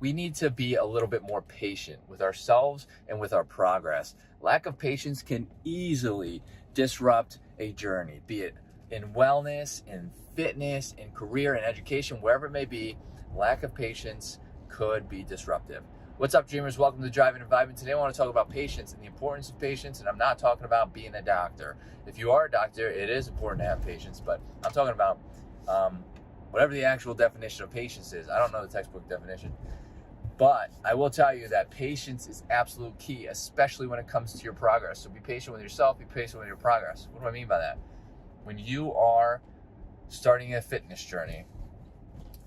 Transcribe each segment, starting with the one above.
we need to be a little bit more patient with ourselves and with our progress. Lack of patience can easily disrupt a journey, be it in wellness, in fitness, in career, in education, wherever it may be. Lack of patience could be disruptive. What's up, dreamers? Welcome to Driving and Vibing. Today I want to talk about patience and the importance of patience, and I'm not talking about being a doctor. If you are a doctor, it is important to have patience, but I'm talking about whatever the actual definition of patience is. I don't know the textbook definition, but I will tell you that patience is absolute key, especially when it comes to your progress. So be patient with yourself, be patient with your progress. What do I mean by that? When you are starting a fitness journey,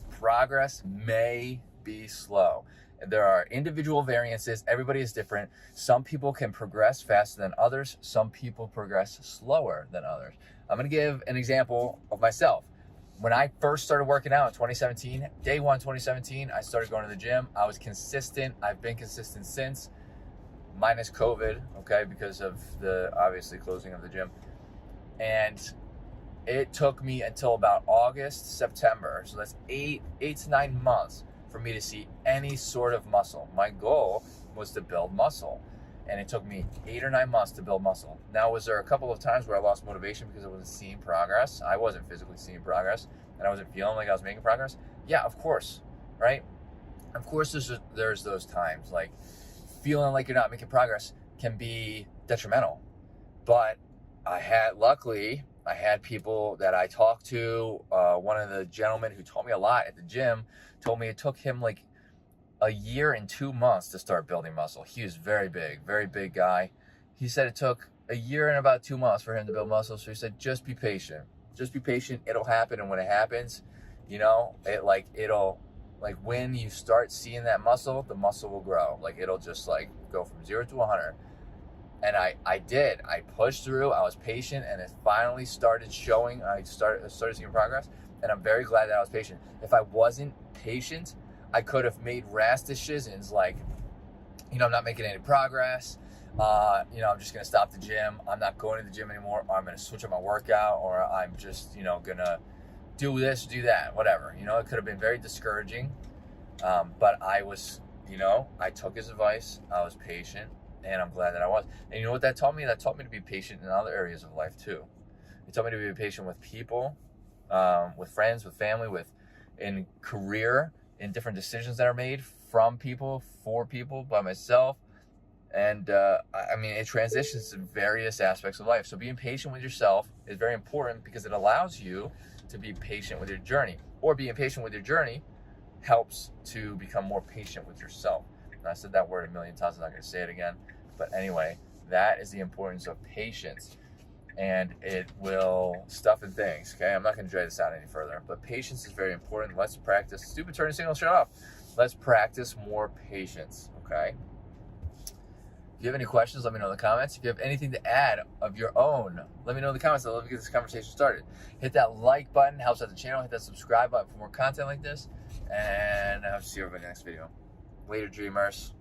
progress may be slow. There are individual variances. Everybody is different. Some people can progress faster than others. Some people progress slower than others. I'm going to give an example of myself. When I first started working out in 2017, day one 2017, I started going to the gym. I was consistent. I've been consistent since, minus COVID, okay, because of the obviously closing of the gym. And it took me until about August, September, so that's 8 to 9 months for me to see any sort of muscle. My goal was to build muscle, and it took me 8 or 9 months to build muscle. Now, was there a couple of times where I lost motivation because I wasn't seeing progress? I wasn't physically seeing progress, and I wasn't feeling like I was making progress? Yeah, of course, right? Of course, there's those times, like feeling like you're not making progress can be detrimental. But luckily, I had people that I talked to. One of the gentlemen who taught me a lot at the gym told me it took him like a year and 2 months to start building muscle. He was very big guy. He said it took a year and about 2 months for him to build muscle. So he said, just be patient. Just be patient. It'll happen. And when it happens, when you start seeing that muscle, the muscle will grow. Like it'll just like go from 0 to 100. And I did. I pushed through. I was patient, and it finally started showing. I started seeing progress, and I'm very glad that I was patient. If I wasn't patient, I could have made rash decisions like, I'm not making any progress. I'm just going to stop the gym. I'm not going to the gym anymore. Or I'm going to switch up my workout, or I'm just, going to do this, do that, whatever. It could have been very discouraging. But I was, I took his advice. I was patient. And I'm glad that I was. And you know what that taught me? That taught me to be patient in other areas of life too. It taught me to be patient with people, with friends, with family, in career, in different decisions that are made from people, for people, by myself. And it transitions to various aspects of life. So being patient with yourself is very important because it allows you to be patient with your journey. Or being patient with your journey helps to become more patient with yourself. And I said that word a million times. I'm not going to say it again. But anyway, that is the importance of patience. And it will stuff and things, okay? I'm not going to drag this out any further. But patience is very important. Let's practice. Stupid turn signal, shut up. Let's practice more patience, okay? If you have any questions, let me know in the comments. If you have anything to add of your own, let me know in the comments. I'd love to get this conversation started. Hit that like button. Helps out the channel. Hit that subscribe button for more content like this. And I'll see you in the next video. Later, dreamers.